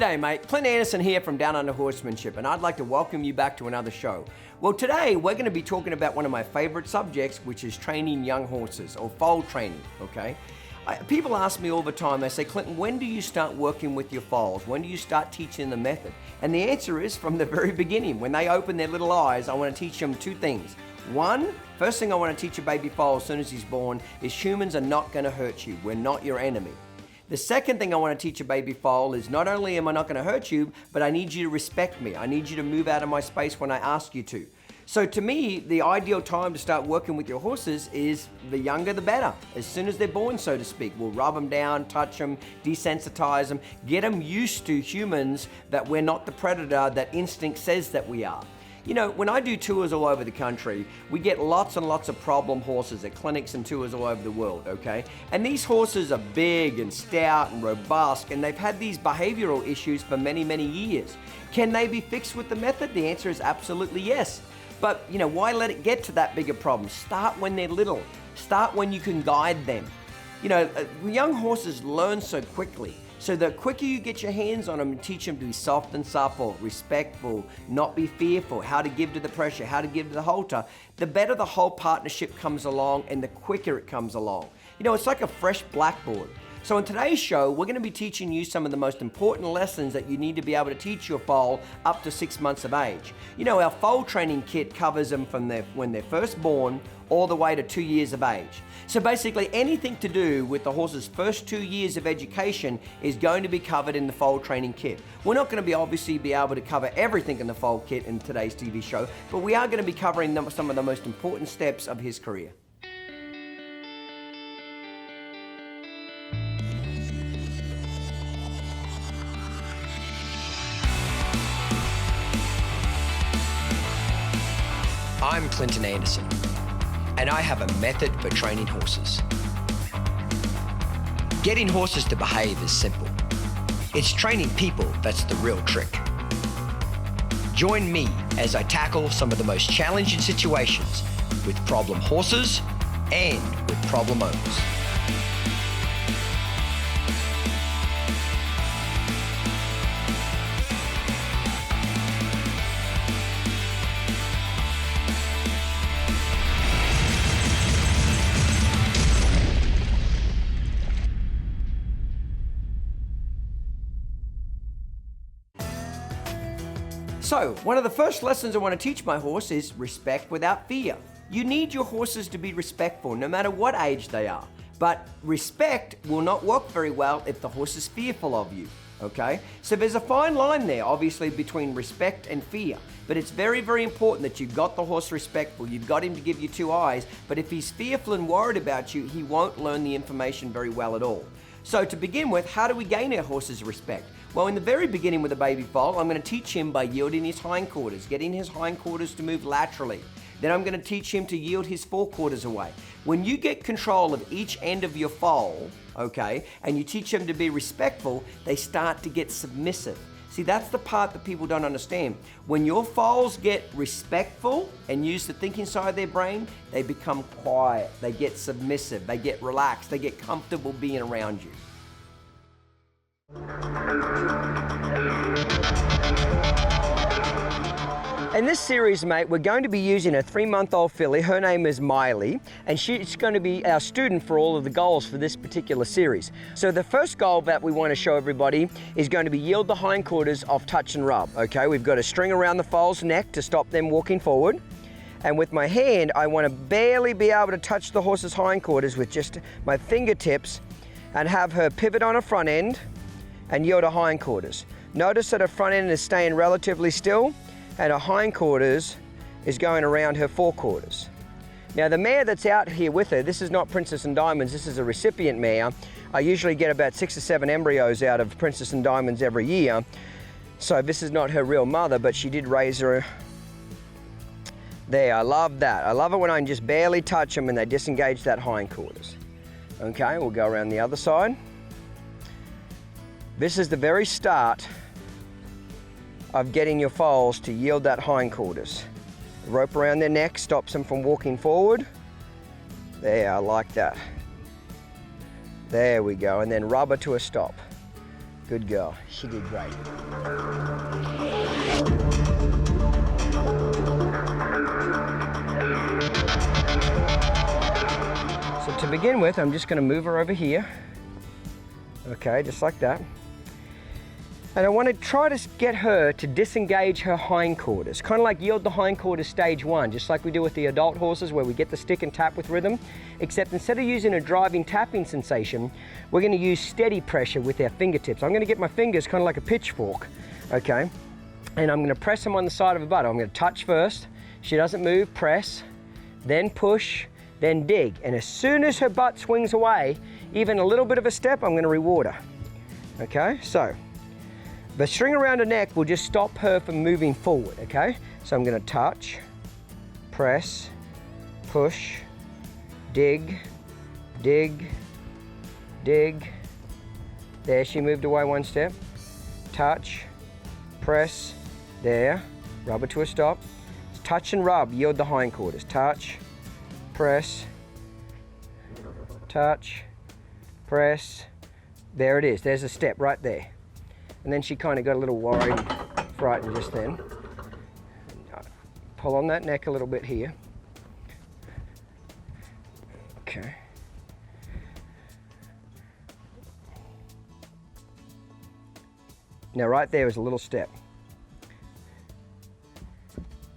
G'day mate, Clint Anderson here from Downunder Horsemanship, and I'd like to welcome you back to another show. Well, today we're going to be talking about one of my favorite subjects, which is training young horses, or foal training, okay? People ask me all the time, they say, Clinton, when do you start working with your foals? When do you start teaching the method? And the answer is from the very beginning. When they open their little eyes, I want to teach them two things. One, first thing I want to teach a baby foal as soon as he's born is humans are not going to hurt you. We're not your enemy. The second thing I want to teach a baby foal is not only am I not going to hurt you, but I need you to respect me. I need you to move out of my space when I ask you to. So to me, the ideal time to start working with your horses is the younger the better. As soon as they're born, so to speak. We'll rub them down, touch them, desensitize them, get them used to humans that we're not the predator that instinct says that we are. You know, when I do tours all over the country, we get lots and lots of problem horses at clinics and tours all over the world, okay? And these horses are big and stout and robust, and they've had these behavioral issues for many, many years. Can they be fixed with the method? The answer is absolutely yes. But, you know, why let it get to that bigger problem? Start when they're little. Start when you can guide them. You know, young horses learn so quickly. So the quicker you get your hands on them and teach them to be soft and supple, respectful, not be fearful, how to give to the pressure, how to give to the halter, the better the whole partnership comes along and the quicker it comes along. You know, it's like a fresh blackboard. So in today's show, we're going to be teaching you some of the most important lessons that you need to be able to teach your foal up to 6 months of age. You know, our foal training kit covers them from when they're first born all the way to 2 years of age. So basically anything to do with the horse's first 2 years of education is going to be covered in the foal training kit. We're not going to obviously be able to cover everything in the foal kit in today's TV show, but we are going to be covering some of the most important steps of his career. I'm Clinton Anderson, and I have a method for training horses. Getting horses to behave is simple. It's training people that's the real trick. Join me as I tackle some of the most challenging situations with problem horses and with problem owners. So, one of the first lessons I want to teach my horse is respect without fear. You need your horses to be respectful no matter what age they are. But respect will not work very well if the horse is fearful of you, okay? So there's a fine line there, obviously, between respect and fear. But it's very, very important that you've got the horse respectful. You've got him to give you two eyes. But if he's fearful and worried about you, he won't learn the information very well at all. So to begin with, how do we gain our horse's respect? Well, in the very beginning with a baby foal, I'm going to teach him by yielding his hindquarters, getting his hindquarters to move laterally. Then I'm going to teach him to yield his forequarters away. When you get control of each end of your foal, okay, and you teach them to be respectful, they start to get submissive. See, that's the part that people don't understand. When your foals get respectful and use the thinking side of their brain, they become quiet, they get submissive, they get relaxed, they get comfortable being around you. In this series, mate, we're going to be using a 3-month-old filly. Her name is Miley, and she's going to be our student for all of the goals for this particular series. So the first goal that we want to show everybody is going to be yield the hindquarters off touch and rub, okay? We've got a string around the foal's neck to stop them walking forward. And with my hand, I want to barely be able to touch the horse's hindquarters with just my fingertips and have her pivot on her front end and yield her hindquarters. Notice that her front end is staying relatively still and her hindquarters is going around her forequarters. Now the mare that's out here with her, this is not Princess and Diamonds, this is a recipient mare. I usually get about 6 or 7 embryos out of Princess and Diamonds every year. So this is not her real mother, but she did raise her. There, I love that. I love it when I can just barely touch them and they disengage that hindquarters. Okay, we'll go around the other side. This is the very start of getting your foals to yield that hindquarters. The rope around their neck stops them from walking forward. There, I like that. There we go, and then rubber to a stop. Good girl. She did great. So to begin with, I'm just going to move her over here. Okay, just like that. And I want to try to get her to disengage her hindquarters, kind of like yield the hindquarters stage 1, just like we do with the adult horses where we get the stick and tap with rhythm, except instead of using a driving tapping sensation, we're going to use steady pressure with our fingertips. I'm going to get my fingers kind of like a pitchfork, okay? And I'm going to press them on the side of her butt. I'm going to touch first. She doesn't move, press, then push, then dig. And as soon as her butt swings away, even a little bit of a step, I'm going to reward her, okay? So the string around her neck will just stop her from moving forward, okay? So I'm going to touch, press, push, dig, dig, dig. There, she moved away one step. Touch, press, there, rub her to a stop. Touch and rub, yield the hindquarters. Touch, press, touch, press. There it is, there's a step right there. And then she kind of got a little worried, frightened just then. Pull on that neck a little bit here. Okay. Now right there is a little step.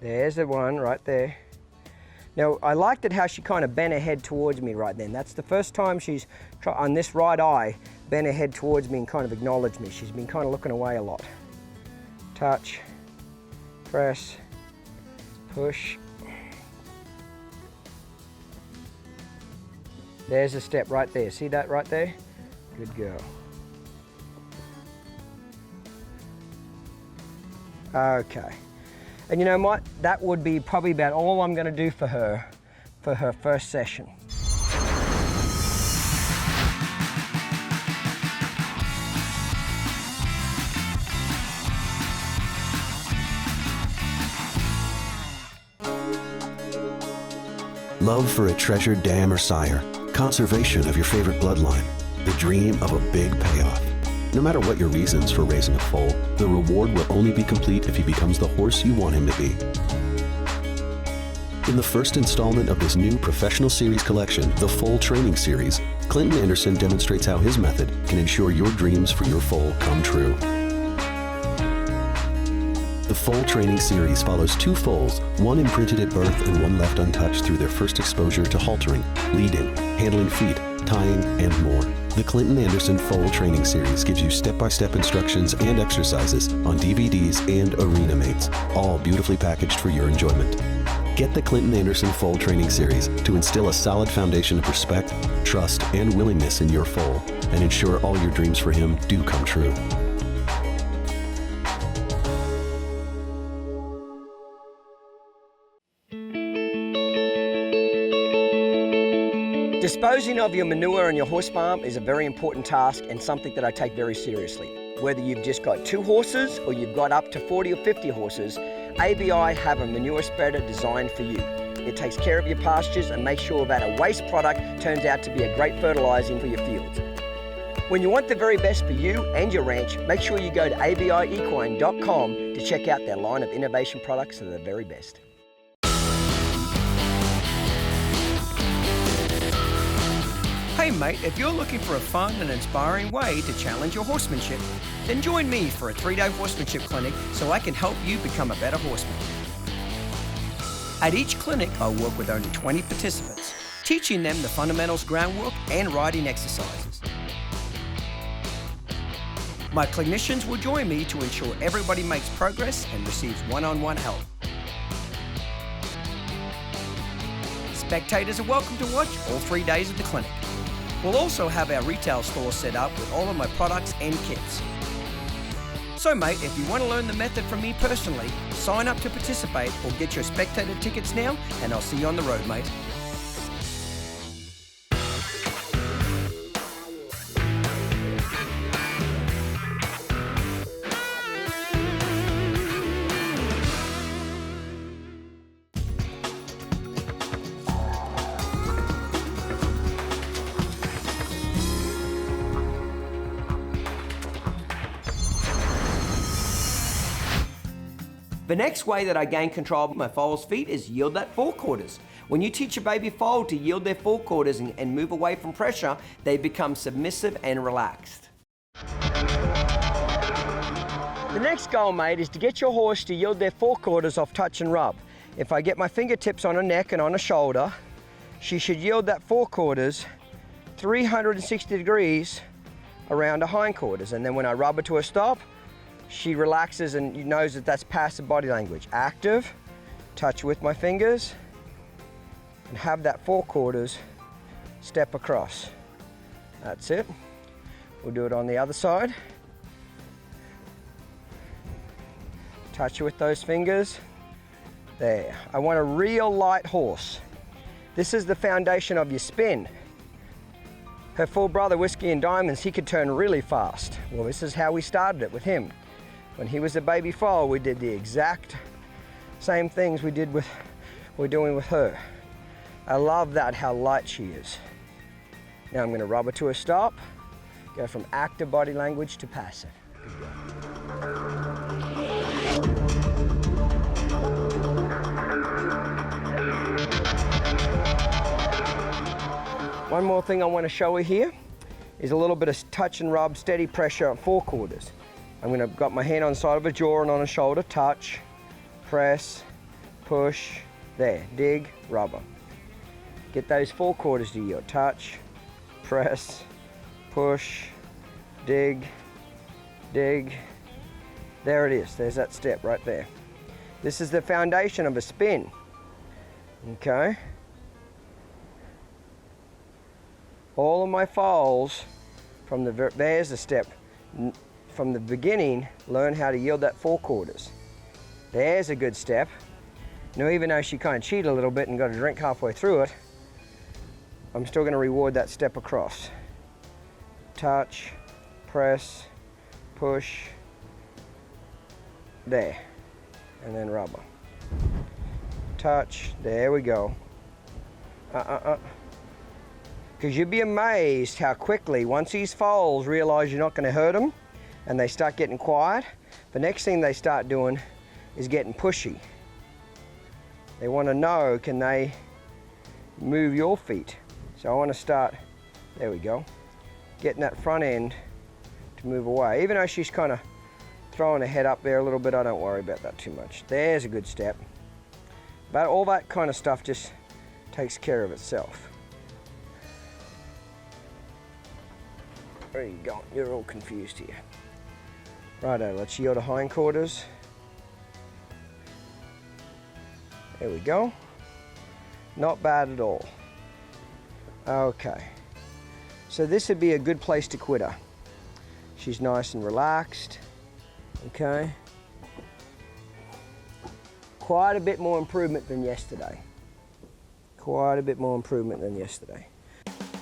There's the one right there. Now I liked it how she kind of bent her head towards me right then. That's the first time she's, on this right eye, bent her head towards me and kind of acknowledged me. She's been kind of looking away a lot. Touch, press, push. There's a step right there. See that right there? Good girl. Okay. And you know what? That would be probably about all I'm going to do for her first session. Love for a treasured dam or sire, conservation of your favorite bloodline, the dream of a big payoff. No matter what your reasons for raising a foal, the reward will only be complete if he becomes the horse you want him to be. In the first installment of this new professional series collection, the Foal Training Series, Clinton Anderson demonstrates how his method can ensure your dreams for your foal come true. The Foal Training Series follows 2 foals, one imprinted at birth and one left untouched through their first exposure to haltering, leading, handling feet, tying, and more. The Clinton Anderson Foal Training Series gives you step-by-step instructions and exercises on DVDs and arena mates, all beautifully packaged for your enjoyment. Get the Clinton Anderson Foal Training Series to instill a solid foundation of respect, trust, and willingness in your foal, and ensure all your dreams for him do come true. Disposing of your manure on your horse farm is a very important task and something that I take very seriously. Whether you've just got 2 horses or you've got up to 40 or 50 horses, ABI have a manure spreader designed for you. It takes care of your pastures and makes sure that a waste product turns out to be a great fertilizing for your fields. When you want the very best for you and your ranch, make sure you go to abiequine.com to check out their line of innovation products that are the very best. Hey mate, if you're looking for a fun and inspiring way to challenge your horsemanship, then join me for a 3-day horsemanship clinic so I can help you become a better horseman. At each clinic, I'll work with only 20 participants, teaching them the fundamentals groundwork and riding exercises. My clinicians will join me to ensure everybody makes progress and receives one-on-one help. Spectators are welcome to watch all 3 days of the clinic. We'll also have our retail store set up with all of my products and kits. So mate, if you want to learn the method from me personally, sign up to participate or get your spectator tickets now, and I'll see you on the road, mate. The next way that I gain control of my foal's feet is yield that forequarters. When you teach a baby foal to yield their forequarters and move away from pressure, they become submissive and relaxed. The next goal, mate, is to get your horse to yield their forequarters off touch and rub. If I get my fingertips on her neck and on her shoulder, she should yield that forequarters 360 degrees around her hindquarters. And then when I rub her to a stop, she relaxes and knows that that's passive body language. Active, touch with my fingers, and have that forequarters step across. That's it. We'll do it on the other side. Touch her with those fingers. There. I want a real light horse. This is the foundation of your spin. Her full brother, Whiskey and Diamonds, he could turn really fast. Well, this is how we started it with him. When he was a baby foal, we did the exact same things we're doing with her. I love that, how light she is. Now I'm going to rub her to a stop, go from active body language to passive. One more thing I want to show you here is a little bit of touch and rub, steady pressure on forequarters. I'm going to got my hand on the side of her jaw and on her shoulder, touch, press, push, there, dig, rubber. Get those forequarters to yield, touch, press, push, dig, dig. There it is, there's that step right there. This is the foundation of a spin, okay? All of my foals, there's a step. From the beginning, learn how to yield that forequarters. There's a good step. Now, even though she kind of cheated a little bit and got a drink halfway through it, I'm still going to reward that step across. Touch, press, push, there, and then rubber. Touch, there we go. Because you'd be amazed how quickly, once these foals realize you're not going to hurt them and they start getting quiet, the next thing they start doing is getting pushy. They want to know, can they move your feet? So I want to start, there we go, getting that front end to move away. Even though she's kind of throwing her head up there a little bit, I don't worry about that too much. There's a good step. But all that kind of stuff just takes care of itself. There you go, you're all confused here. Righto, let's yield the hindquarters. There we go. Not bad at all. Okay, so this would be a good place to quit her. She's nice and relaxed, okay. Quite a bit more improvement than yesterday. Quite a bit more improvement than yesterday.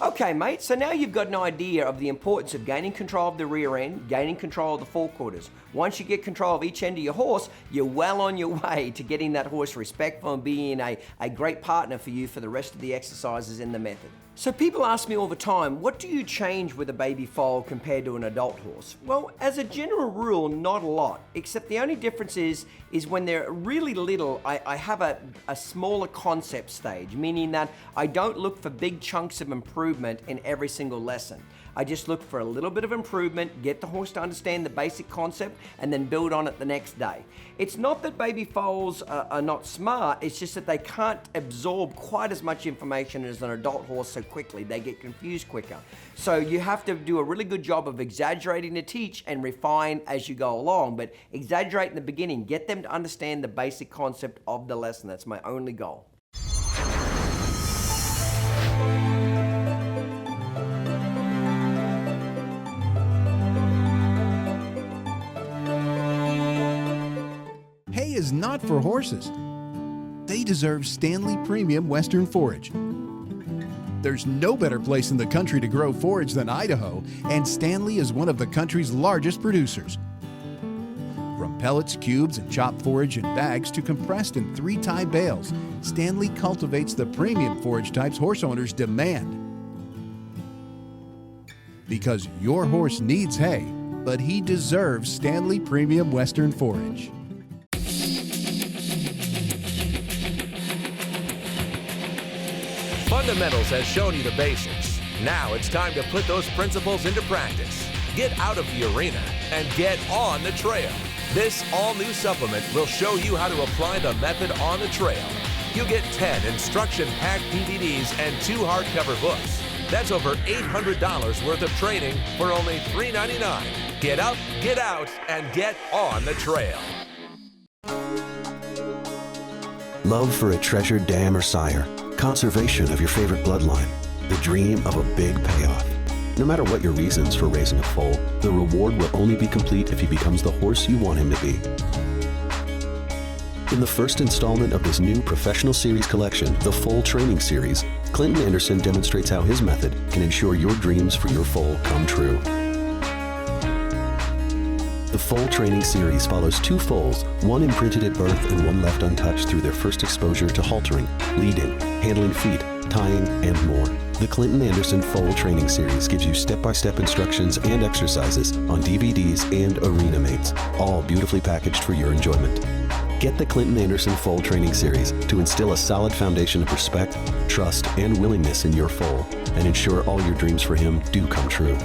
Okay, mate, so now you've got an idea of the importance of gaining control of the rear end, gaining control of the forequarters. Once you get control of each end of your horse, you're well on your way to getting that horse respectful and being a great partner for you for the rest of the exercises in the method. So people ask me all the time, what do you change with a baby foal compared to an adult horse? Well, as a general rule, not a lot, except the only difference is when they're really little, I have a smaller concept stage, meaning that I don't look for big chunks of improvement in every single lesson. I just look for a little bit of improvement, get the horse to understand the basic concept, and then build on it the next day. It's not that baby foals are not smart, it's just that they can't absorb quite as much information as an adult horse so quickly. They get confused quicker. So you have to do a really good job of exaggerating to teach and refine as you go along, but exaggerate in the beginning, get them to understand the basic concept of the lesson. That's my only goal. Hay is not for horses. They deserve Stanley Premium Western Forage. There's no better place in the country to grow forage than Idaho, and Stanley is one of the country's largest producers. From pellets, cubes, and chopped forage in bags to compressed in 3-tie bales, Stanley cultivates the premium forage types horse owners demand. Because your horse needs hay, but he deserves Stanley Premium Western Forage. Fundamentals has shown you the basics. Now it's time to put those principles into practice. Get out of the arena and get on the trail. This all-new supplement will show you how to apply the method on the trail. You get 10 instruction-packed DVDs and 2 hardcover books. That's over $800 worth of training for only $3.99. Get up, get out, and get on the trail. Love for a treasured dam or sire, conservation of your favorite bloodline, the dream of a big payoff. No matter what your reasons for raising a foal, the reward will only be complete if he becomes the horse you want him to be. In the first installment of this new professional series collection, the Foal Training Series, Clinton Anderson demonstrates how his method can ensure your dreams for your foal come true. The Foal Training Series follows 2 foals, one imprinted at birth and one left untouched through their first exposure to haltering, leading, handling feet, tying, and more. The Clinton Anderson Foal Training Series gives you step-by-step instructions and exercises on DVDs and arena mates, all beautifully packaged for your enjoyment. Get the Clinton Anderson Foal Training Series to instill a solid foundation of respect, trust, and willingness in your foal, and ensure all your dreams for him do come true.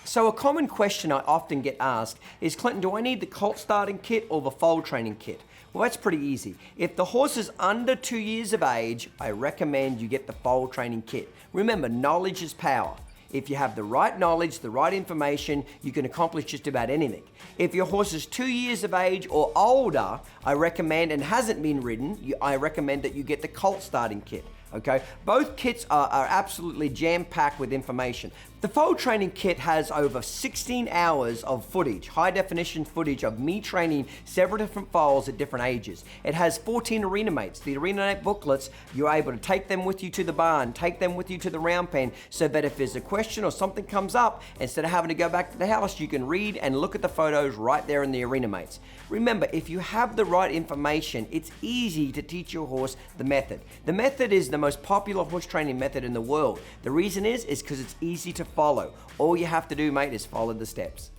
So a common question I often get asked is, Clinton, do I need the colt starting kit or the foal training kit? Well, that's pretty easy. If the horse is under 2 years of age, I recommend you get the foal training kit. Remember, knowledge is power. If you have the right knowledge, the right information, you can accomplish just about anything. If your horse is 2 years of age or older, I recommend, and hasn't been ridden, I recommend that you get the colt starting kit. Okay, both kits are absolutely jam-packed with information. The Foal Training Kit has over 16 hours of footage, high-definition footage of me training several different foals at different ages. It has 14 arena mates. The arena mate booklets, you're able to take them with you to the barn, take them with you to the round pen, so that if there's a question or something comes up, instead of having to go back to the house, you can read and look at the photos right there in the arena mates. Remember, if you have the right information, it's easy to teach your horse the method. The method is the most popular horse training method in the world. The reason is because it's easy to follow. All you have to do, mate, is follow the steps.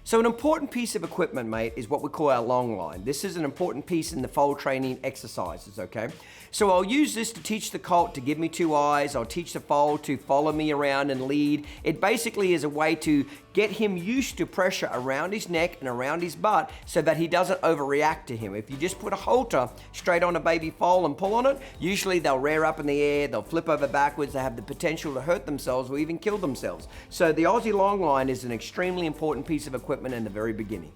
So an important piece of equipment, mate, is what we call our long line. This is an important piece in the foal training exercises, okay? So I'll use this to teach the colt to give me 2 eyes. I'll teach the foal to follow me around and lead. It basically is a way to get him used to pressure around his neck and around his butt so that he doesn't overreact to him. If you just put a halter straight on a baby foal and pull on it, usually they'll rear up in the air, they'll flip over backwards, they have the potential to hurt themselves or even kill themselves. So the Aussie long line is an extremely important piece of equipment in the very beginning.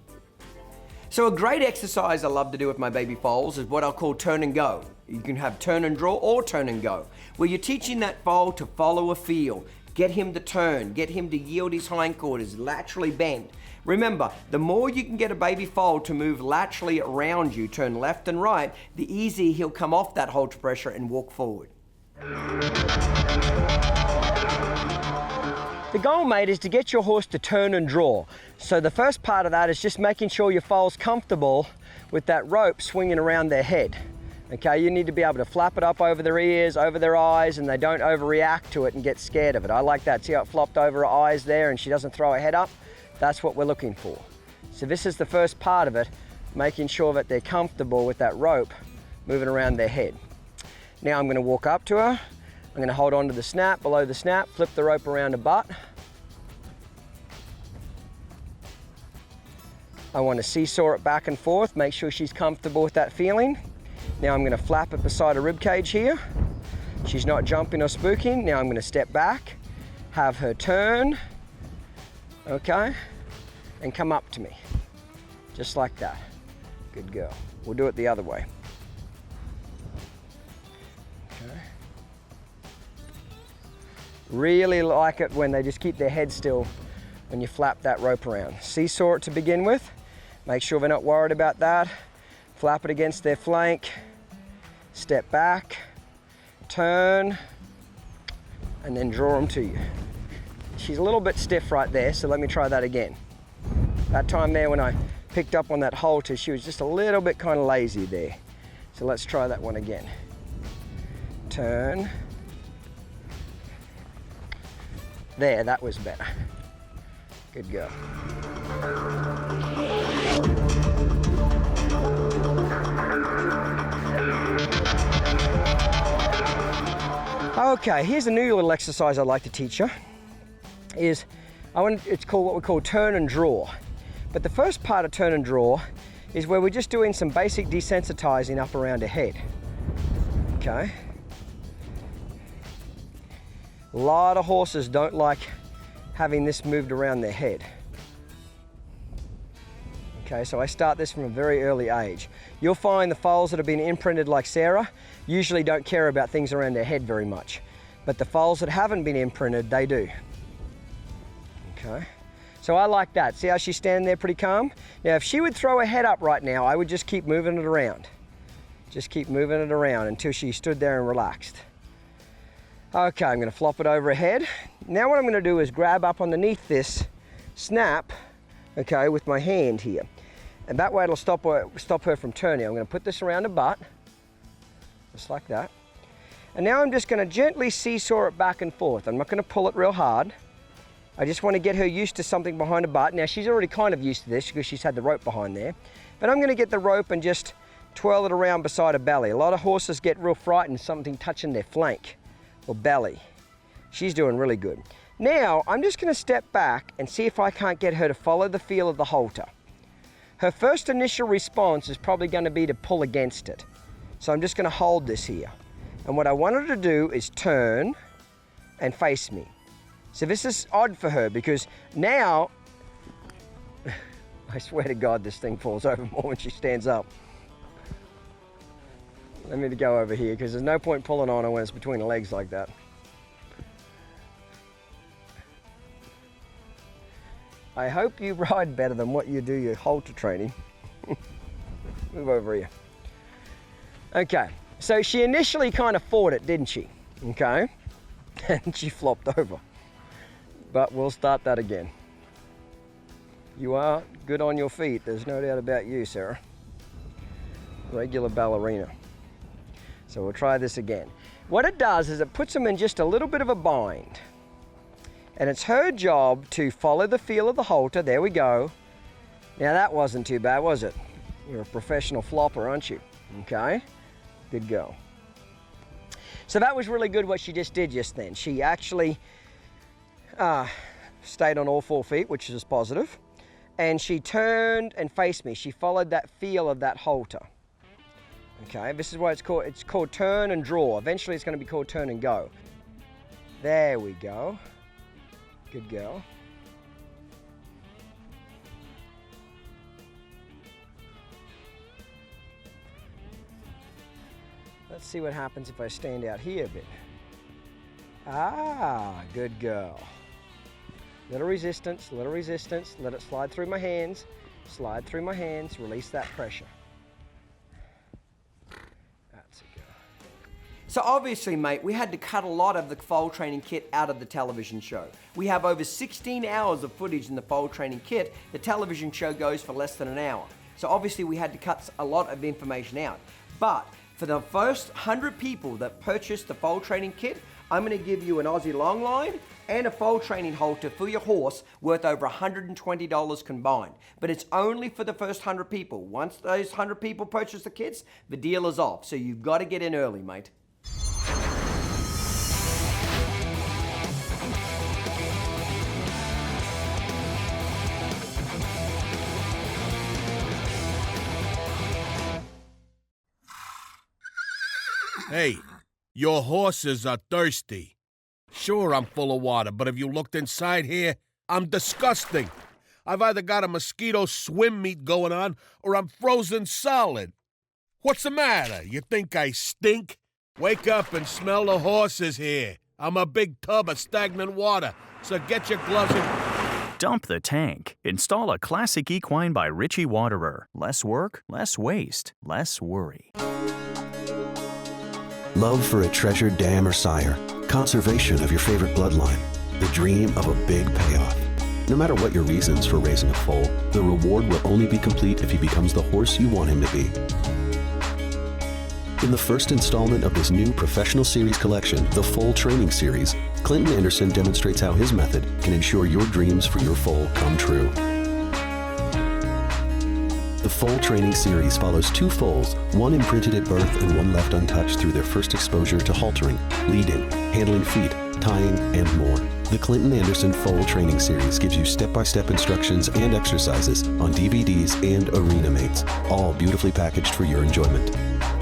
So a great exercise I love to do with my baby foals is what I'll call turn and go. You can have turn and draw or turn and go, where you're teaching that foal to follow a feel, get him to turn, get him to yield his hindquarters, laterally bend. Remember, the more you can get a baby foal to move laterally around you, turn left and right, the easier he'll come off that halter pressure and walk forward. The goal, mate, is to get your horse to turn and draw. So the first part of that is just making sure your foal's comfortable with that rope swinging around their head. Okay, you need to be able to flap it up over their ears, over their eyes, and they don't overreact to it and get scared of it. I like that. See how it flopped over her eyes there and she doesn't throw her head up? That's what we're looking for. So this is the first part of it, making sure that they're comfortable with that rope moving around their head. Now I'm going to walk up to her. I'm going to hold on to the snap, below the snap, flip the rope around the butt. I want to seesaw it back and forth, make sure she's comfortable with that feeling. Now I'm going to flap it beside a rib cage here. She's not jumping or spooking. Now I'm going to step back, have her turn, okay, and come up to me, just like that. Good girl. We'll do it the other way. Okay. Really like it when they just keep their head still when you flap that rope around. Seesaw it to begin with. Make sure they're not worried about that. Flap it against their flank. Step back, turn, and then draw them to you. She's a little bit stiff right there, so let me try that again. That time there when I picked up on that halter, she was just a little bit kind of lazy there. So let's try that one again. Turn, There, that was better. Good girl. Okay, here's a new little exercise I'd like to teach you. It's called what we call turn and draw. But the first part of turn and draw is where we're just doing some basic desensitizing up around her head. Okay. A lot of horses don't like having this moved around their head. Okay, so I start this from a very early age. You'll find the foals that have been imprinted like Sarah usually don't care about things around their head very much. But the foals that haven't been imprinted, they do. Okay, so I like that. See how she's standing there pretty calm? Now, if she would throw her head up right now, I would just keep moving it around. Just keep moving it around until she stood there and relaxed. Okay, I'm gonna flop it over her head. Now what I'm gonna do is grab up underneath this snap, okay, with my hand here. And that way it'll stop her from turning. I'm gonna put this around her butt, just like that. And now I'm just gonna gently seesaw it back and forth. I'm not gonna pull it real hard. I just wanna get her used to something behind her butt. Now she's already kind of used to this because she's had the rope behind there. But I'm gonna get the rope and just twirl it around beside her belly. A lot of horses get real frightened, something touching their flank or belly. She's doing really good. Now, I'm just gonna step back and see if I can't get her to follow the feel of the halter. Her first initial response is probably gonna be to pull against it. So I'm just gonna hold this here. And what I want her to do is turn and face me. So this is odd for her because now, I swear to God, this thing falls over more when she stands up. Let me go over here because there's no point pulling on her when it's between the legs like that. I hope you ride better than what you do your halter training. Move over here. Okay, so she initially kind of fought it, didn't she? Okay, and she flopped over. But we'll start that again. You are good on your feet, there's no doubt about you, Sarah. Regular ballerina. So we'll try this again. What it does is it puts them in just a little bit of a bind. And it's her job to follow the feel of the halter. There we go. Now that wasn't too bad, was it? You're a professional flopper, aren't you? Okay, good go. So that was really good what she just did just then. She actually stayed on all 4 feet, which is positive. And she turned and faced me. She followed that feel of that halter. Okay, this is what it's called turn and draw. Eventually it's going to be called turn and go. There we go. Good girl. Let's see what happens if I stand out here a bit. Ah, good girl. Little resistance, let it slide through my hands, release that pressure. That's a girl. So obviously, mate, we had to cut a lot of the foal training kit out of the television show. We have over 16 hours of footage in the foal training kit. The television show goes for less than an hour. So obviously we had to cut a lot of information out. But for the first 100 people that purchased the foal training kit, I'm gonna give you an Aussie long line and a foal training halter for your horse worth over $120 combined. But it's only for the first 100 people. Once those 100 people purchase the kits, the deal is off. So you've got to get in early, mate. Hey, your horses are thirsty. Sure, I'm full of water, but have you looked inside here? I'm disgusting. I've either got a mosquito swim meet going on, or I'm frozen solid. What's the matter? You think I stink? Wake up and smell the horses here. I'm a big tub of stagnant water, so get your gloves and... Dump the tank. Install a classic equine by Richie Waterer. Less work, less waste, less worry. Love for a treasured dam or sire, conservation of your favorite bloodline, the dream of a big payoff. No matter what your reasons for raising a foal, the reward will only be complete if he becomes the horse you want him to be. In the first installment of this new professional series collection, the Foal Training Series, Clinton Anderson demonstrates how his method can ensure your dreams for your foal come true. The Foal Training Series follows 2 foals, one imprinted at birth and one left untouched through their first exposure to haltering, leading, handling feet, tying, and more. The Clinton Anderson Foal Training Series gives you step-by-step instructions and exercises on DVDs and arena mates, all beautifully packaged for your enjoyment.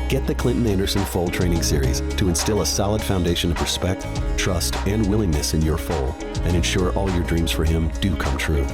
Get the Clinton Anderson Foal Training Series to instill a solid foundation of respect, trust, and willingness in your foal, and ensure all your dreams for him do come true.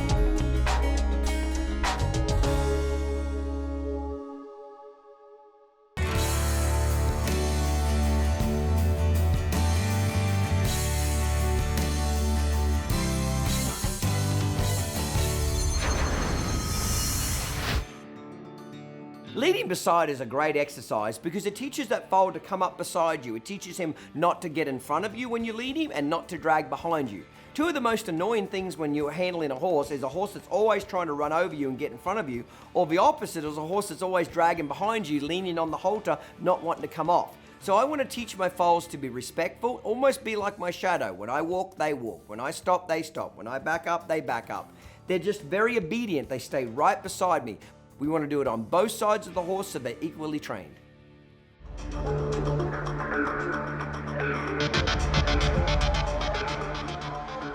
Leading beside is a great exercise because it teaches that foal to come up beside you. It teaches him not to get in front of you when you lead him and not to drag behind you. Two of the most annoying things when you're handling a horse is a horse that's always trying to run over you and get in front of you, or the opposite is a horse that's always dragging behind you, leaning on the halter, not wanting to come off. So I want to teach my foals to be respectful, almost be like my shadow. When I walk, they walk. When I stop, they stop. When I back up, they back up. They're just very obedient. They stay right beside me. We want to do it on both sides of the horse so they're equally trained.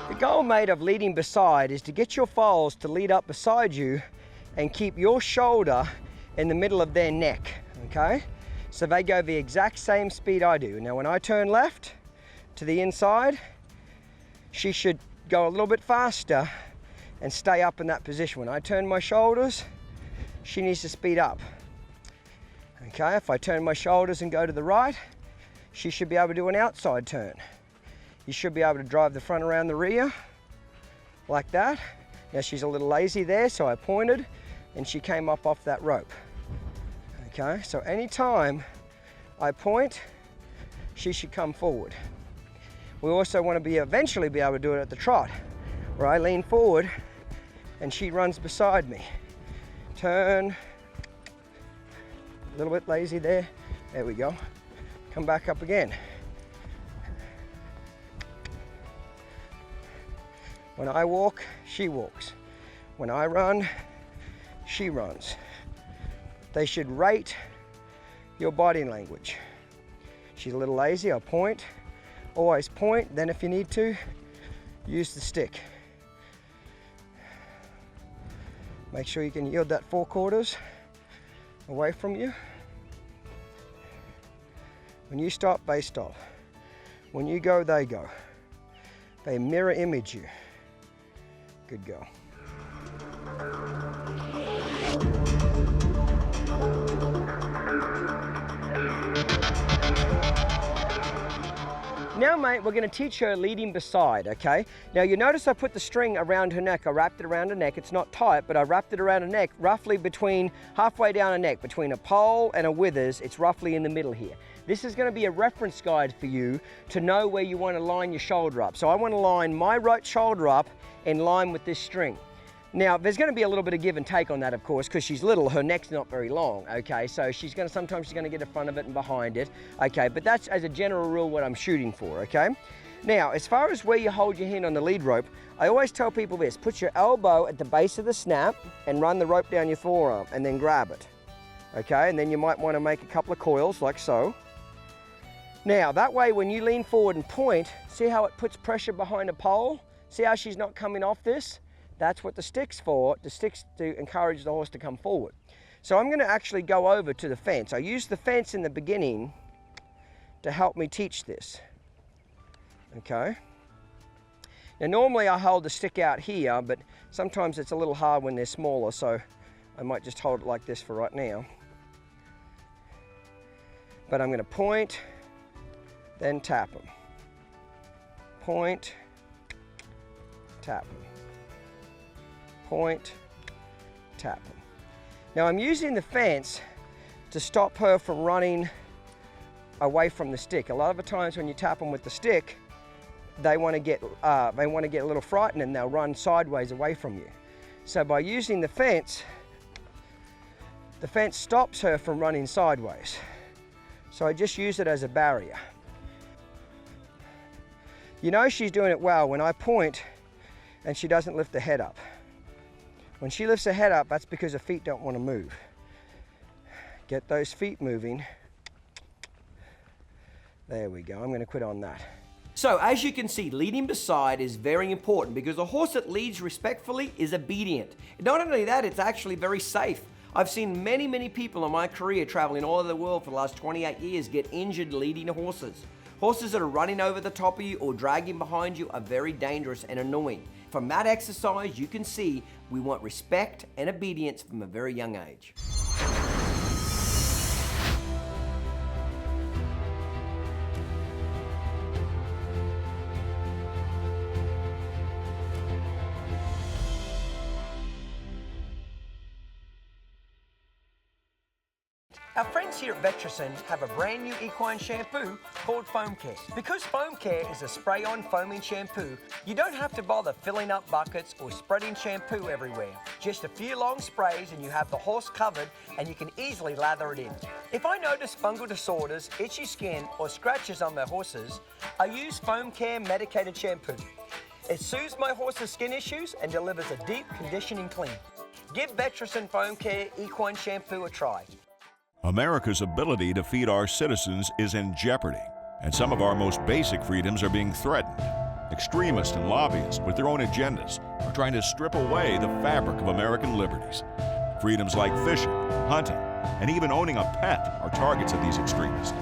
The goal, mate, of leading beside is to get your foals to lead up beside you and keep your shoulder in the middle of their neck, okay? So they go the exact same speed I do. Now when I turn left to the inside, she should go a little bit faster and stay up in that position. When I turn my shoulders, she needs to speed up. Okay, if I turn my shoulders and go to the right, she should be able to do an outside turn. You should be able to drive the front around the rear, like that. Now she's a little lazy there, so I pointed and she came up off that rope. Okay, so anytime I point, she should come forward. We also want to eventually be able to do it at the trot, where I lean forward and she runs beside me. Turn, a little bit lazy there. There we go. Come back up again. When I walk, she walks. When I run, she runs. They should rate your body language. She's a little lazy, I'll point. Always point, then if you need to, use the stick. Make sure you can yield that forequarters away from you. When you stop, they stop. When you go, they go. They mirror image you. Good girl. Now, mate, we're going to teach her leading beside, okay? Now, you notice I put the string around her neck. I wrapped it around her neck. It's not tight, but I wrapped it around her neck roughly between, halfway down her neck, between a pole and a withers. It's roughly in the middle here. This is going to be a reference guide for you to know where you want to line your shoulder up. So I want to line my right shoulder up in line with this string. Now, there's going to be a little bit of give and take on that, of course, because she's little, her neck's not very long, okay? So sometimes she's going to get in front of it and behind it, okay? But that's, as a general rule, what I'm shooting for, okay? Now, as far as where you hold your hand on the lead rope, I always tell people this: put your elbow at the base of the snap and run the rope down your forearm and then grab it, okay? And then you might want to make a couple of coils like so. Now, that way when you lean forward and point, see how it puts pressure behind a pole? See how she's not coming off this? That's what the stick's for, the stick's to encourage the horse to come forward. So I'm going to actually go over to the fence. I use the fence in the beginning to help me teach this. Okay. Now normally I hold the stick out here, but sometimes it's a little hard when they're smaller, so I might just hold it like this for right now. But I'm going to point, then tap them. Point, tap them. Point, tap them. Now I'm using the fence to stop her from running away from the stick. A lot of the times when you tap them with the stick, they want to get a little frightened and they'll run sideways away from you. So by using the fence stops her from running sideways. So I just use it as a barrier. You know she's doing it well when I point and she doesn't lift the head up. When she lifts her head up, that's because her feet don't want to move. Get those feet moving. There we go, I'm going to quit on that. So as you can see, leading beside is very important because a horse that leads respectfully is obedient. Not only that, it's actually very safe. I've seen many people in my career traveling all over the world for the last 28 years get injured leading horses. Horses that are running over the top of you or dragging behind you are very dangerous and annoying. From that exercise, you can see we want respect and obedience from a very young age. Our friends here at Vetricen have a brand new equine shampoo called Foam Care. Because Foam Care is a spray-on foaming shampoo, you don't have to bother filling up buckets or spreading shampoo everywhere. Just a few long sprays and you have the horse covered and you can easily lather it in. If I notice fungal disorders, itchy skin or scratches on my horses, I use Foam Care medicated shampoo. It soothes my horse's skin issues and delivers a deep conditioning clean. Give Vetricen Foam Care equine shampoo a try. America's ability to feed our citizens is in jeopardy, and some of our most basic freedoms are being threatened. Extremists and lobbyists with their own agendas are trying to strip away the fabric of American liberties. Freedoms like fishing, hunting, and even owning a pet are targets of these extremists.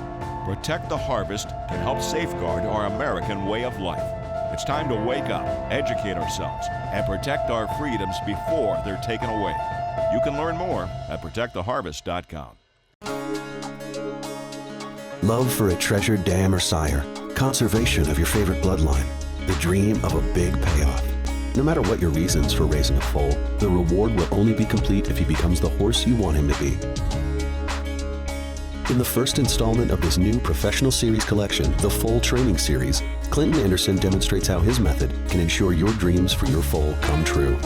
Protect the Harvest can help safeguard our American way of life. It's time to wake up, educate ourselves, and protect our freedoms before they're taken away. You can learn more at protecttheharvest.com. Love for a treasured dam or sire, conservation of your favorite bloodline, the dream of a big payoff. No matter what your reasons for raising a foal, the reward will only be complete if he becomes the horse you want him to be. In the first installment of this new professional series collection, the Foal Training Series, Clinton Anderson demonstrates how his method can ensure your dreams for your foal come true.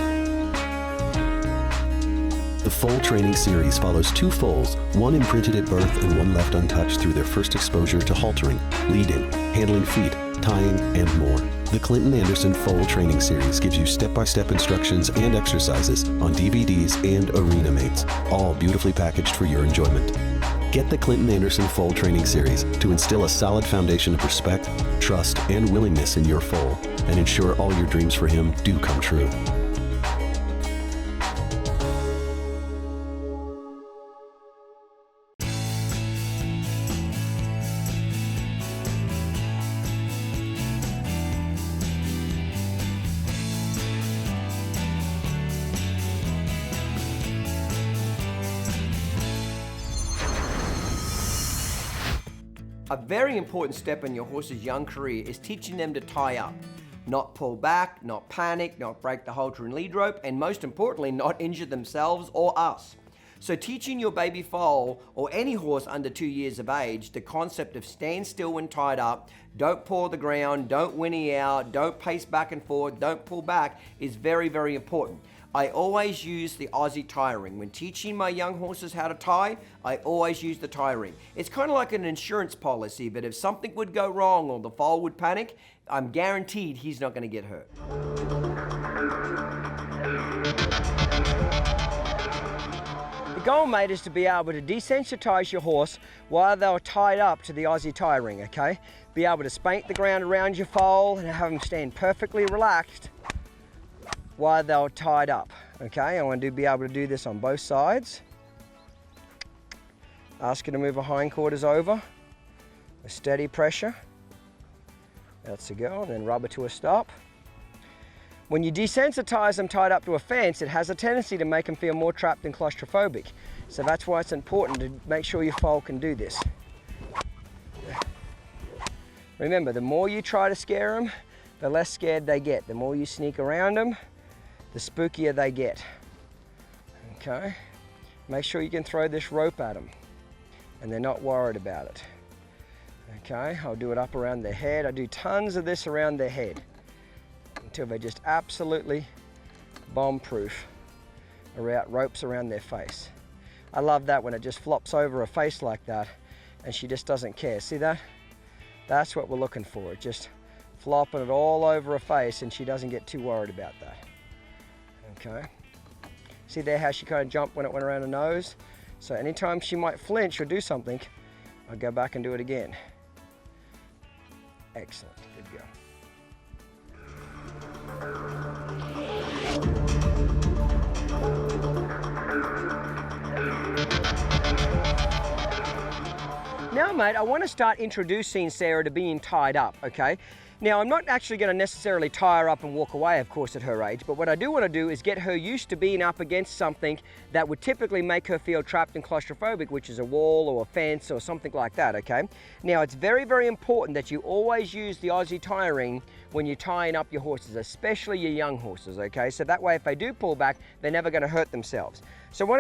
The Foal Training Series follows two foals, one imprinted at birth and one left untouched through their first exposure to haltering, leading, handling feet, tying, and more. The Clinton Anderson Foal Training Series gives you step-by-step instructions and exercises on DVDs and arena mates, all beautifully packaged for your enjoyment. Get the Clinton Anderson Foal Training Series to instill a solid foundation of respect, trust, and willingness in your foal, and ensure all your dreams for him do come true. A very important step in your horse's young career is teaching them to tie up. Not pull back, not panic, not break the halter and lead rope, and most importantly, not injure themselves or us. So teaching your baby foal, or any horse under 2 years of age, the concept of stand still when tied up, don't paw the ground, don't whinny out, don't pace back and forth, don't pull back, is very, very important. I always use the Aussie tie ring. When teaching my young horses how to tie, I always use the tie ring. It's kind of like an insurance policy, but if something would go wrong or the foal would panic, I'm guaranteed he's not going to get hurt. The goal, mate, is to be able to desensitize your horse while they're tied up to the Aussie tie ring, okay? Be able to spank the ground around your foal and have them stand perfectly relaxed while they're tied up, okay? I want to be able to do this on both sides. Ask her to move her hindquarters over, a steady pressure. That's the go, and then rub her to a stop. When you desensitize them tied up to a fence, it has a tendency to make them feel more trapped and claustrophobic. So that's why it's important to make sure your foal can do this. Remember, the more you try to scare them, the less scared they get. The more you sneak around them, the spookier they get. Okay? Make sure you can throw this rope at them and they're not worried about it. Okay, I'll do it up around their head. I do tons of this around their head until they're just absolutely bomb-proof. Ropes around their face. I love that when it just flops over a face like that and she just doesn't care. See that? That's what we're looking for, just flopping it all over her face, and she doesn't get too worried about that. Okay. See there how she kind of jumped when it went around her nose? So anytime she might flinch or do something, I'll go back and do it again. Excellent, good go. Now, mate, I want to start introducing Sarah to being tied up, okay? Now, I'm not actually going to necessarily tie her up and walk away, of course, at her age, but what I do want to do is get her used to being up against something that would typically make her feel trapped and claustrophobic, which is a wall or a fence or something like that, okay? Now, it's very, very important that you always use the Aussie tie ring when you're tying up your horses, especially your young horses, okay? So that way, if they do pull back, they're never going to hurt themselves. So what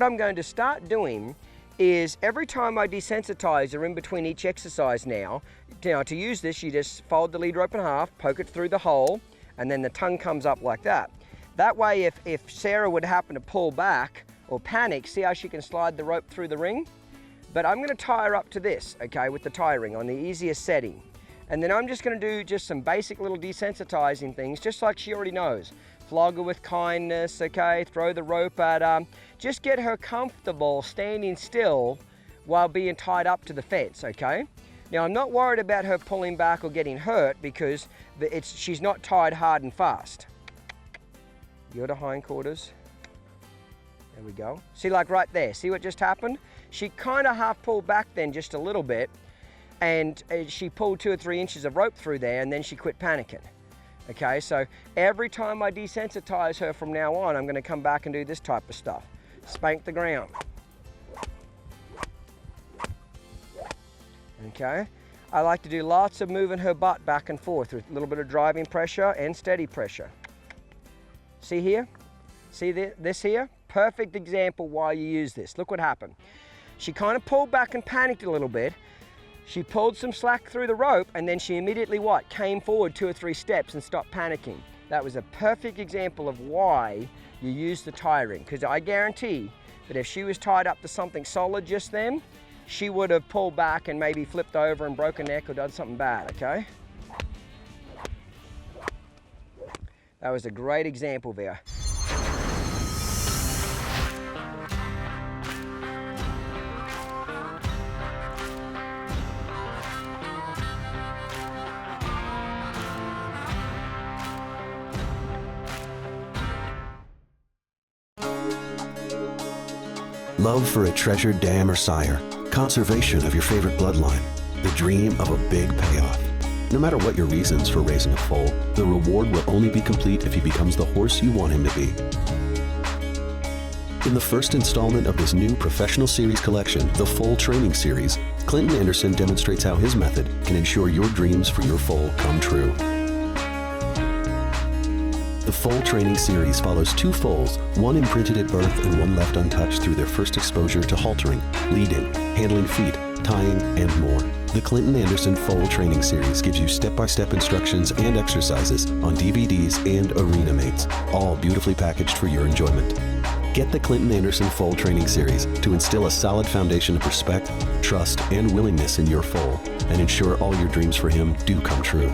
I'm going to start doing is every time I desensitize her in between each exercise now, to use this, you just fold the lead rope in half, poke it through the hole, and then the tongue comes up like that. That way, if Sarah would happen to pull back or panic, see how she can slide the rope through the ring? But I'm gonna tie her up to this, okay, with the tie ring on the easiest setting. And then I'm just gonna do just some basic little desensitizing things, just like she already knows. Flog her with kindness, okay, throw the rope at her. Just get her comfortable standing still while being tied up to the fence, okay? Now, I'm not worried about her pulling back or getting hurt because she's not tied hard and fast. Go to hindquarters. There we go. See, like right there, see what just happened? She kind of half pulled back then just a little bit, and she pulled 2 or 3 inches of rope through there, and then she quit panicking. Okay, so every time I desensitize her from now on, I'm gonna come back and do this type of stuff. Spank the ground. Okay, I like to do lots of moving her butt back and forth with a little bit of driving pressure and steady pressure. See here? See this here? Perfect example why you use this. Look what happened. She kind of pulled back and panicked a little bit. She pulled some slack through the rope, and then she immediately what? Came forward 2 or 3 steps and stopped panicking. That was a perfect example of why you use the tie ring, because I guarantee that if she was tied up to something solid just then, she would have pulled back and maybe flipped over and broken her neck or done something bad, okay? That was a great example there. Love for a treasured dam or sire, conservation of your favorite bloodline, the dream of a big payoff. No matter what your reasons for raising a foal, the reward will only be complete if he becomes the horse you want him to be. In the first installment of this new professional series collection, the Foal Training Series, Clinton Anderson demonstrates how his method can ensure your dreams for your foal come true. The Foal Training Series follows 2 foals, one imprinted at birth and one left untouched through their first exposure to haltering, leading, handling feet, tying, and more. The Clinton Anderson Foal Training Series gives you step-by-step instructions and exercises on DVDs and arena mates, all beautifully packaged for your enjoyment. Get the Clinton Anderson Foal Training Series to instill a solid foundation of respect, trust, and willingness in your foal, and ensure all your dreams for him do come true.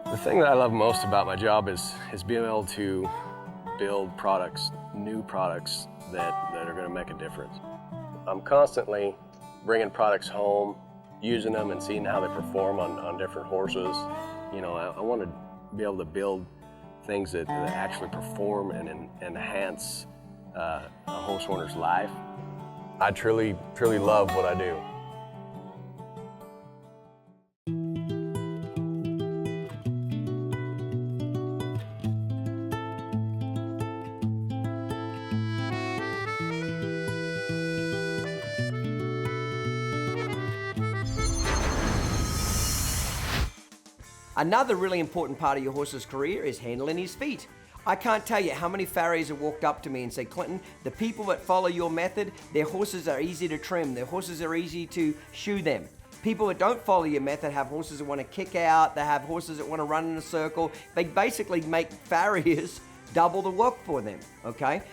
The thing that I love most about my job is being able to build products, new products that are going to make a difference. I'm constantly bringing products home, using them and seeing how they perform on different horses. You know, I want to be able to build things that actually perform and enhance a horse owner's life. I truly love what I do. Another really important part of your horse's career is handling his feet. I can't tell you how many farriers have walked up to me and said, Clinton, the people that follow your method, their horses are easy to trim, their horses are easy to shoe them. People that don't follow your method have horses that want to kick out, they have horses that want to run in a circle. They basically make farriers double the work for them, okay?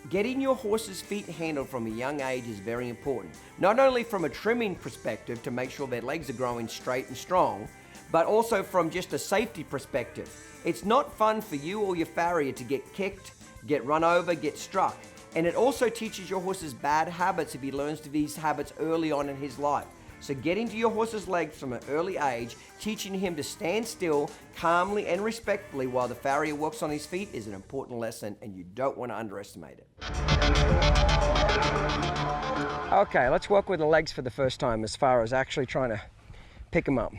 Getting your horse's feet handled from a young age is very important. Not only from a trimming perspective to make sure their legs are growing straight and strong, but also from just a safety perspective. It's not fun for you or your farrier to get kicked, get run over, get struck. And it also teaches your horse's bad habits if he learns these habits early on in his life. So getting to your horse's legs from an early age, teaching him to stand still, calmly and respectfully while the farrier works on his feet is an important lesson, and you don't want to underestimate it. Okay, let's work with the legs for the first time as far as actually trying to pick them up.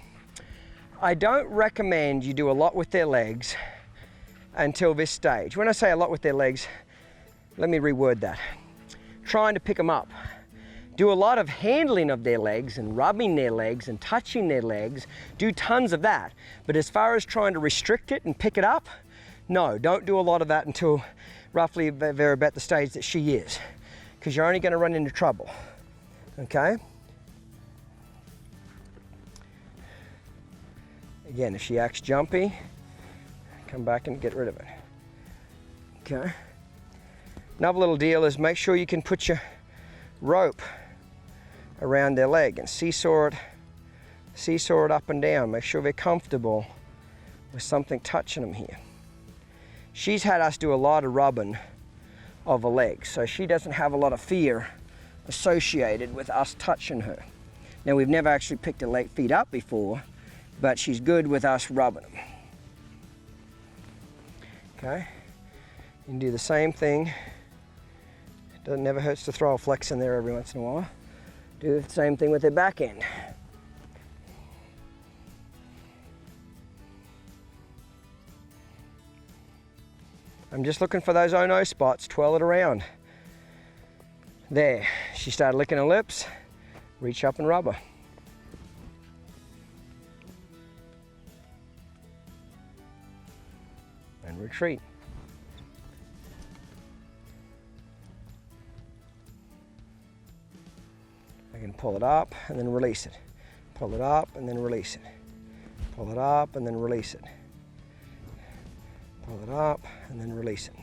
I don't recommend you do a lot with their legs until this stage. When I say a lot with their legs, let me reword that. Trying to pick them up. Do a lot of handling of their legs and rubbing their legs and touching their legs. Do tons of that. But as far as trying to restrict it and pick it up, no, don't do a lot of that until roughly they're about the stage that she is, because you're only going to run into trouble. Okay? Again, if she acts jumpy, come back and get rid of it. Okay? Another little deal is make sure you can put your rope around their leg and seesaw it up and down. Make sure they're comfortable with something touching them here. She's had us do a lot of rubbing of her legs, so she doesn't have a lot of fear associated with us touching her. Now, we've never actually picked her feet up before, but she's good with us rubbing them. Okay, you can do the same thing. It never hurts to throw a flex in there every once in a while. Do the same thing with their back end. I'm just looking for those oh-no spots, twirl it around. There, she started licking her lips, reach up and rub her. And retreat. I can pull it up and then release it. Pull it up and then release it. Pull it up and then release it. Pull it up and then release it.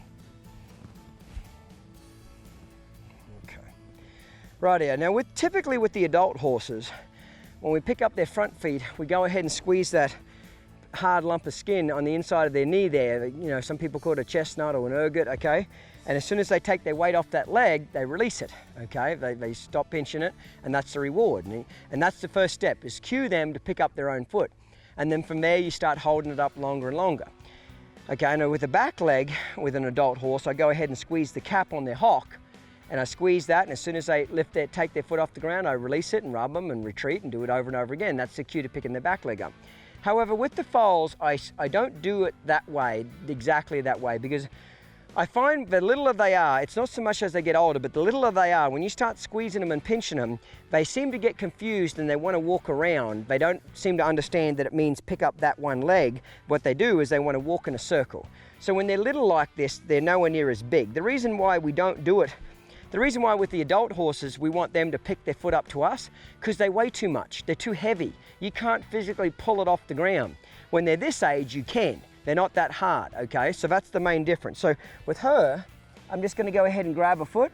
Okay. Rightio. Now, typically with the adult horses, when we pick up their front feet, we go ahead and squeeze that hard lump of skin on the inside of their knee there. You know, some people call it a chestnut or an ergot, okay? And as soon as they take their weight off that leg, they release it, okay? They stop pinching it, and that's the reward. And that's the first step, is cue them to pick up their own foot. And then from there, you start holding it up longer and longer. Okay, now with the back leg, with an adult horse, I go ahead and squeeze the cap on their hock, and I squeeze that, and as soon as they take their foot off the ground, I release it and rub them and retreat and do it over and over again. That's the cue to picking their back leg up. However, with the foals, I don't do it that way, exactly that way, because I find the littler they are, it's not so much as they get older, but the littler they are, when you start squeezing them and pinching them, they seem to get confused and they want to walk around. They don't seem to understand that it means pick up that one leg. What they do is they want to walk in a circle. So when they're little like this, they're nowhere near as big. The reason why we don't do it, the reason why with the adult horses we want them to pick their foot up to us, because they weigh too much, they're too heavy. You can't physically pull it off the ground. When they're this age, you can. They're not that hard, okay? So that's the main difference. So with her, I'm just gonna go ahead and grab a foot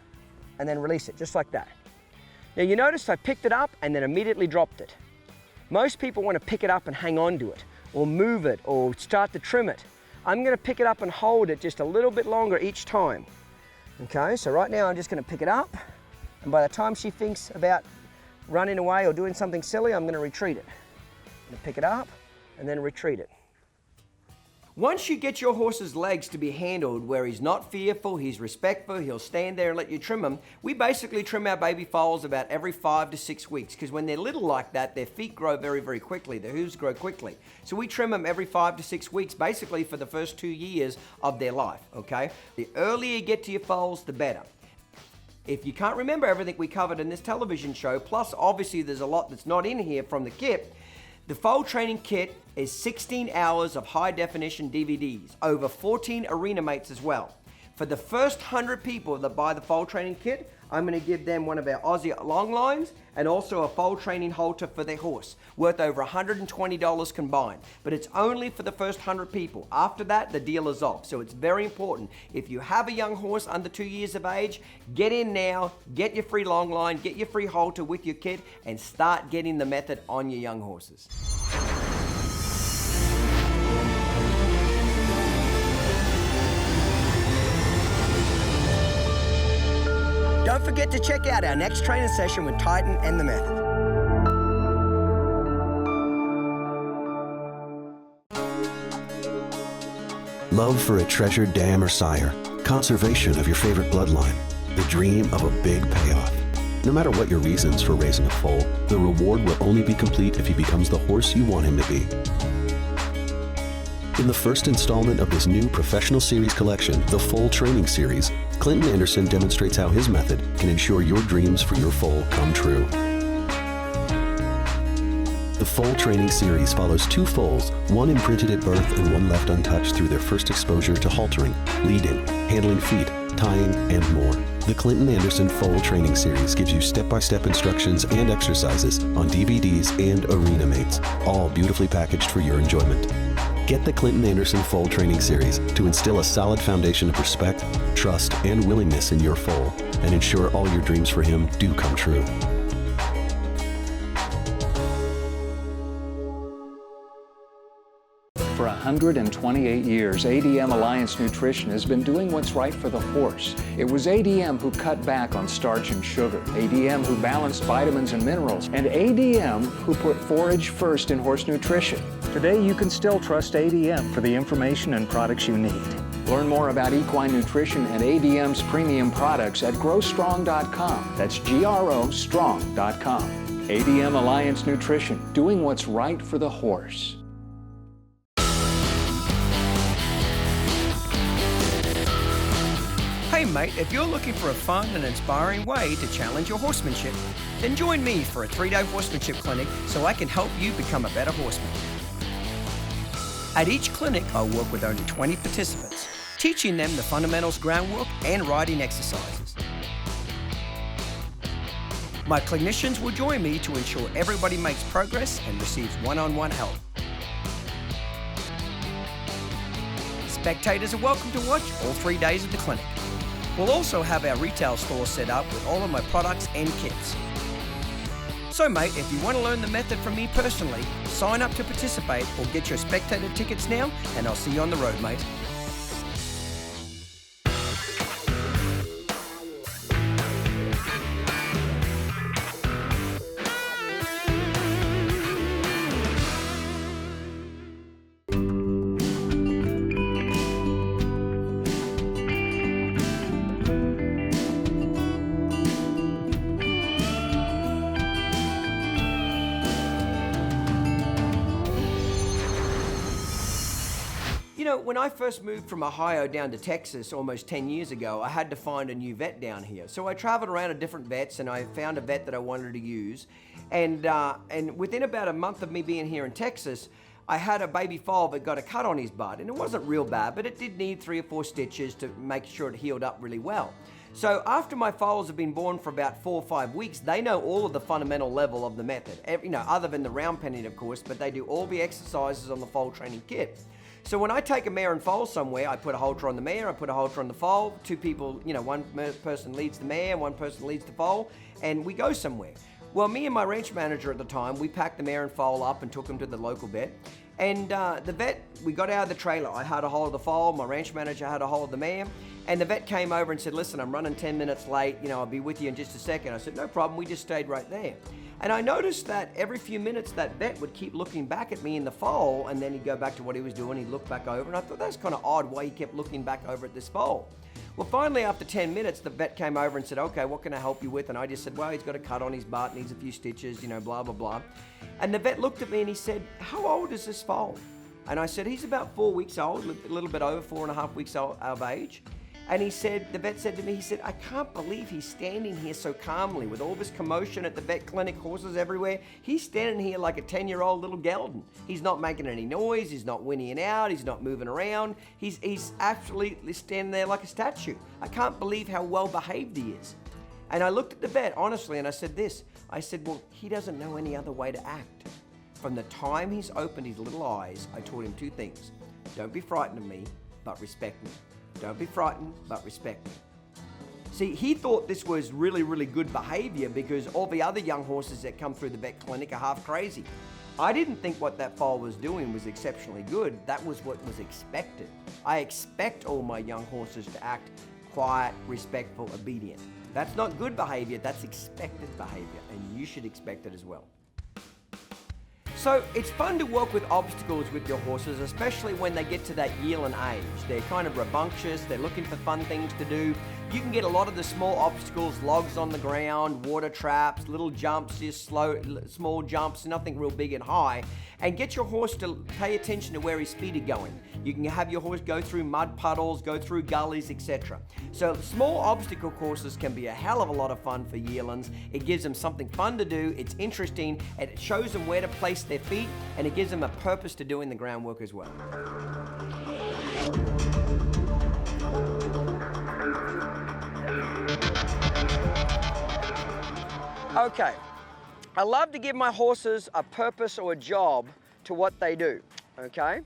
and then release it, just like that. Now you notice I picked it up and then immediately dropped it. Most people wanna pick it up and hang on to it, or move it, or start to trim it. I'm gonna pick it up and hold it just a little bit longer each time. Okay, so right now I'm just gonna pick it up, and by the time she thinks about running away or doing something silly, I'm gonna retreat it. I'm gonna pick it up and then retreat it. Once you get your horse's legs to be handled where he's not fearful, he's respectful, he'll stand there and let you trim him, we basically trim our baby foals about every 5 to 6 weeks, because when they're little like that, their feet grow very, very quickly, their hooves grow quickly. So we trim them every 5 to 6 weeks, basically for the first 2 years of their life, okay? The earlier you get to your foals, the better. If you can't remember everything we covered in this television show, plus obviously there's a lot that's not in here from the kit, the foal training kit is 16 hours of high definition DVDs, over 14 arena mates as well. For the first 100 people that buy the foal training kit, I'm going to give them one of our Aussie long lines and also a foal training halter for their horse, worth over $120 combined. But it's only for the first 100 people. After that, the deal is off. So it's very important. If you have a young horse under 2 years of age, get in now, get your free long line, get your free halter with your kit, and start getting the method on your young horses. Don't forget to check out our next training session with Titan and the method. Love for a treasured dam or sire, conservation of your favorite bloodline, the dream of a big payoff. No matter what your reasons for raising a foal, the reward will only be complete if he becomes the horse you want him to be. In the first installment of this new professional series collection, the Foal Training Series, Clinton Anderson demonstrates how his method can ensure your dreams for your foal come true. The Foal Training Series follows two foals, one imprinted at birth and one left untouched through their first exposure to haltering, leading, handling feet, tying, and more. The Clinton Anderson Foal Training Series gives you step-by-step instructions and exercises on DVDs and arena mates, all beautifully packaged for your enjoyment. Get the Clinton Anderson Foal Training Series to instill a solid foundation of respect, trust, and willingness in your foal, and ensure all your dreams for him do come true. For 128 years, ADM Alliance Nutrition has been doing what's right for the horse. It was ADM who cut back on starch and sugar, ADM who balanced vitamins and minerals, and ADM who put forage first in horse nutrition. Today, you can still trust ADM for the information and products you need. Learn more about equine nutrition and ADM's premium products at growstrong.com. That's GROstrong.com. ADM Alliance Nutrition, doing what's right for the horse. Hey mate, if you're looking for a fun and inspiring way to challenge your horsemanship, then join me for a 3-day horsemanship clinic so I can help you become a better horseman. At each clinic, I'll work with only 20 participants, teaching them the fundamentals groundwork and riding exercises. My clinicians will join me to ensure everybody makes progress and receives one-on-one help. Spectators are welcome to watch all 3 days of the clinic. We'll also have our retail store set up with all of my products and kits. So mate, if you want to learn the method from me personally, sign up to participate or get your spectator tickets now, and I'll see you on the road, mate. You know, when I first moved from Ohio down to Texas almost 10 years ago, I had to find a new vet down here. So I traveled around to different vets and I found a vet that I wanted to use. And within about a month of me being here in Texas, I had a baby foal that got a cut on his butt. And it wasn't real bad, but it did need 3 or 4 stitches to make sure it healed up really well. So after my foals have been born for about 4 or 5 weeks, they know all of the fundamental level of the method. You know, other than the round penning, of course, but they do all the exercises on the foal training kit. So when I take a mare and foal somewhere, I put a halter on the mare, I put a halter on the foal. 2 people, you know, one person leads the mare, one person leads the foal, and we go somewhere. Well, me and my ranch manager at the time, we packed the mare and foal up and took them to the local vet. And the vet, we got out of the trailer. I had a hold of the foal, my ranch manager had a hold of the mare, and the vet came over and said, listen, I'm running 10 minutes late, you know, I'll be with you in just a second. I said, no problem, we just stayed right there. And I noticed that every few minutes that vet would keep looking back at me in the foal, and then he'd go back to what he was doing, he'd look back over, and I thought that's kind of odd why he kept looking back over at this foal. Well, finally, after 10 minutes, the vet came over and said, okay, what can I help you with? And I just said, well, he's got a cut on his butt, needs a few stitches, you know, blah, blah, blah. And the vet looked at me and he said, how old is this foal? And I said, he's about 4 weeks old, a little bit over 4.5 weeks of age. And he said, the vet said to me, he said, I can't believe he's standing here so calmly with all this commotion at the vet clinic, horses everywhere. He's standing here like a 10-year-old little gelding. He's not making any noise. He's not whinnying out. He's not moving around. He's absolutely standing there like a statue. I can't believe how well behaved he is. And I looked at the vet, honestly, and I said this. I said, well, he doesn't know any other way to act. From the time he's opened his little eyes, I taught him two things. Don't be frightened of me, but respect me. Don't be frightened, but respect me. See, he thought this was really, really good behavior because all the other young horses that come through the vet clinic are half crazy. I didn't think what that foal was doing was exceptionally good. That was what was expected. I expect all my young horses to act quiet, respectful, obedient. That's not good behavior, that's expected behavior, and you should expect it as well. So it's fun to work with obstacles with your horses, especially when they get to that yearling age. They're kind of rambunctious, they're looking for fun things to do. You can get a lot of the small obstacles, logs on the ground, water traps, little jumps, just small jumps, nothing real big and high, and get your horse to pay attention to where his feet are going. You can have your horse go through mud puddles, go through gullies, etc. So small obstacle courses can be a hell of a lot of fun for yearlings. It gives them something fun to do, it's interesting, and it shows them where to place their feet, and it gives them a purpose to doing the groundwork as well. Okay, I love to give my horses a purpose or a job to what they do, okay?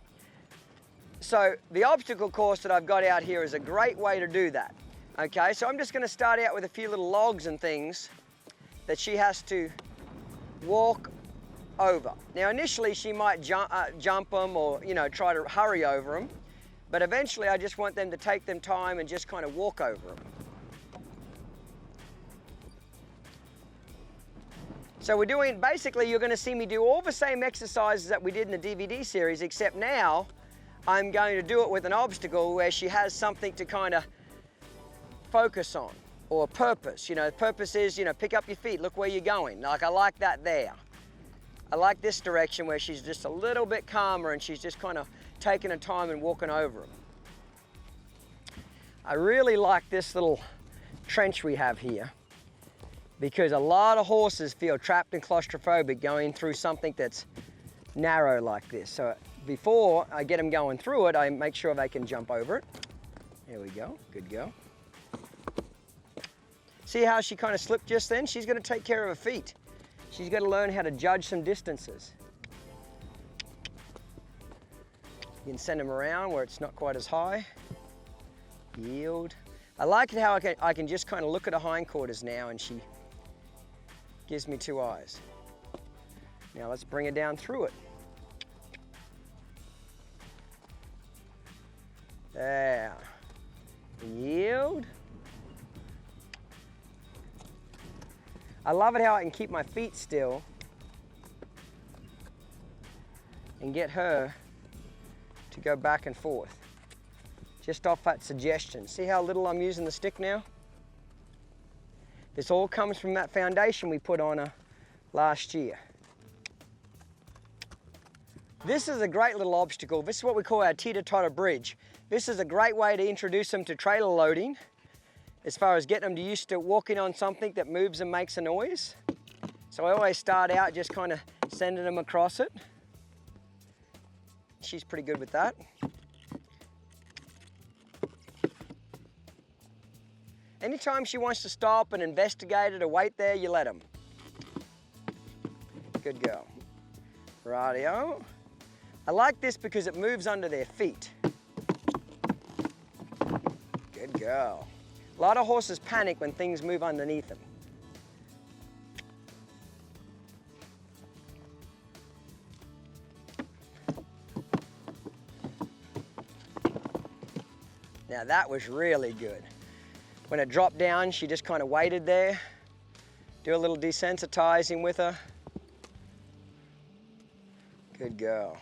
So the obstacle course that I've got out here is a great way to do that, okay? So I'm just gonna start out with a few little logs and things that she has to walk over. Now initially she might jump them or, you know, try to hurry over them, but eventually I just want them to take them time and just kind of walk over them. So we're doing, basically you're going to see me do all the same exercises that we did in the DVD series, except now I'm going to do it with an obstacle where she has something to kind of focus on, or a purpose. You know, the purpose is, you know, pick up your feet, look where you're going. Like I like that there. I like this direction where she's just a little bit calmer and she's just kind of taking her time and walking over them. I really like this little trench we have here, because a lot of horses feel trapped and claustrophobic going through something that's narrow like this. So before I get them going through it, I make sure they can jump over it. There we go, good go. See how she kind of slipped just then? She's gonna take care of her feet. She's gotta learn how to judge some distances. You can send them around where it's not quite as high. Yield. I like it how I can just kind of look at her hindquarters now and she gives me two eyes. Now let's bring it down through it. There. Yield. I love it how I can keep my feet still and get her to go back and forth. Just off that suggestion. See how little I'm using the stick now? This all comes from that foundation we put on her last year. This is a great little obstacle. This is what we call our teeter-totter bridge. This is a great way to introduce them to trailer loading, as far as getting them used to walking on something that moves and makes a noise. So I always start out just kind of sending them across it. She's pretty good with that. Anytime she wants to stop and investigate it or wait there, you let them. Good girl. Rightio. I like this because it moves under their feet. Good girl. A lot of horses panic when things move underneath them. Now that was really good. When it dropped down, she just kind of waited there. Do a little desensitizing with her. Good girl.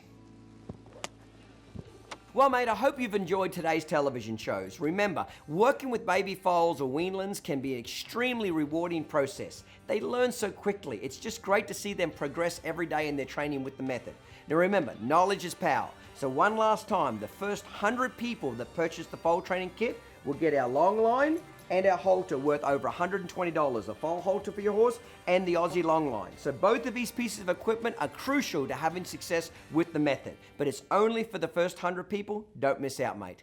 Well, mate, I hope you've enjoyed today's television shows. Remember, working with baby foals or weanlings can be an extremely rewarding process. They learn so quickly. It's just great to see them progress every day in their training with the method. Now remember, knowledge is power. So one last time, the first 100 people that purchase the foal training kit We'll get our long line and our halter worth over $120, a Foal halter for your horse and the Aussie long line. So both of these pieces of equipment are crucial to having success with the method, but it's only for the first 100 people. Don't miss out, mate.